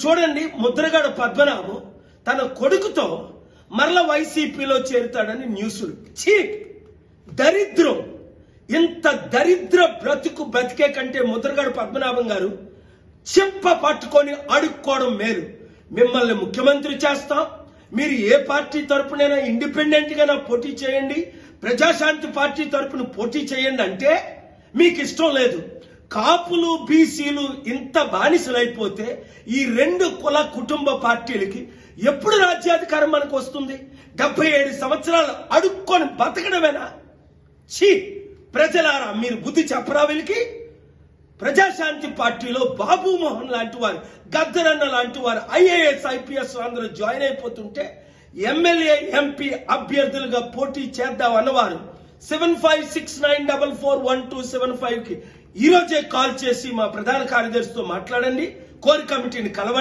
చూడండి, ముద్రగడ పద్మనాభం తన కొడుకుతో మరల వైసీపీలో చేరుతాడని న్యూస్లు. దరిద్రం. ఇంత దరిద్ర బ్రతుకు బతికే కంటే ముద్రగడ పద్మనాభం గారు చెంప పట్టుకొని అడుక్కోవడం మేలు. మిమ్మల్ని ముఖ్యమంత్రి చేస్తాం, మీరు ఏ పార్టీ తరపునైనా ఇండిపెండెంట్ గా పోటీ చేయండి, ప్రజాశాంతి పార్టీ తరపున పోటీ చేయండి అంటే మీకు ఇష్టం లేదు. కాపులు బీసీలు ఇంత బానిసలైపోతే ఈ రెండు కుల కుటుంబ పార్టీలకి ఎప్పుడు రాజ్యాధికారం మనకు వస్తుంది? 77 సంవత్సరాలు అడుక్కొని బతకడమేనా? ప్రజలారా, మీరు బుద్ధి చెప్పరా వీళ్ళకి? ప్రజాశాంతి పార్టీలో బాబు మోహన్ లాంటి వారు, గద్దరన్న లాంటి వారు ఐఏఎస్ ఐపీఎస్ అందరూ జాయిన్ అయిపోతుంటే ఎమ్మెల్యే ఎంపీ అభ్యర్థులుగా పోటీ చేద్దాం అన్నవారు 7569441275 కి ఈ రోజే కాల్ చేసి మా ప్రధాన కార్యదర్శితో మాట్లాడండి, కోర్ కమిటీని కలవండి.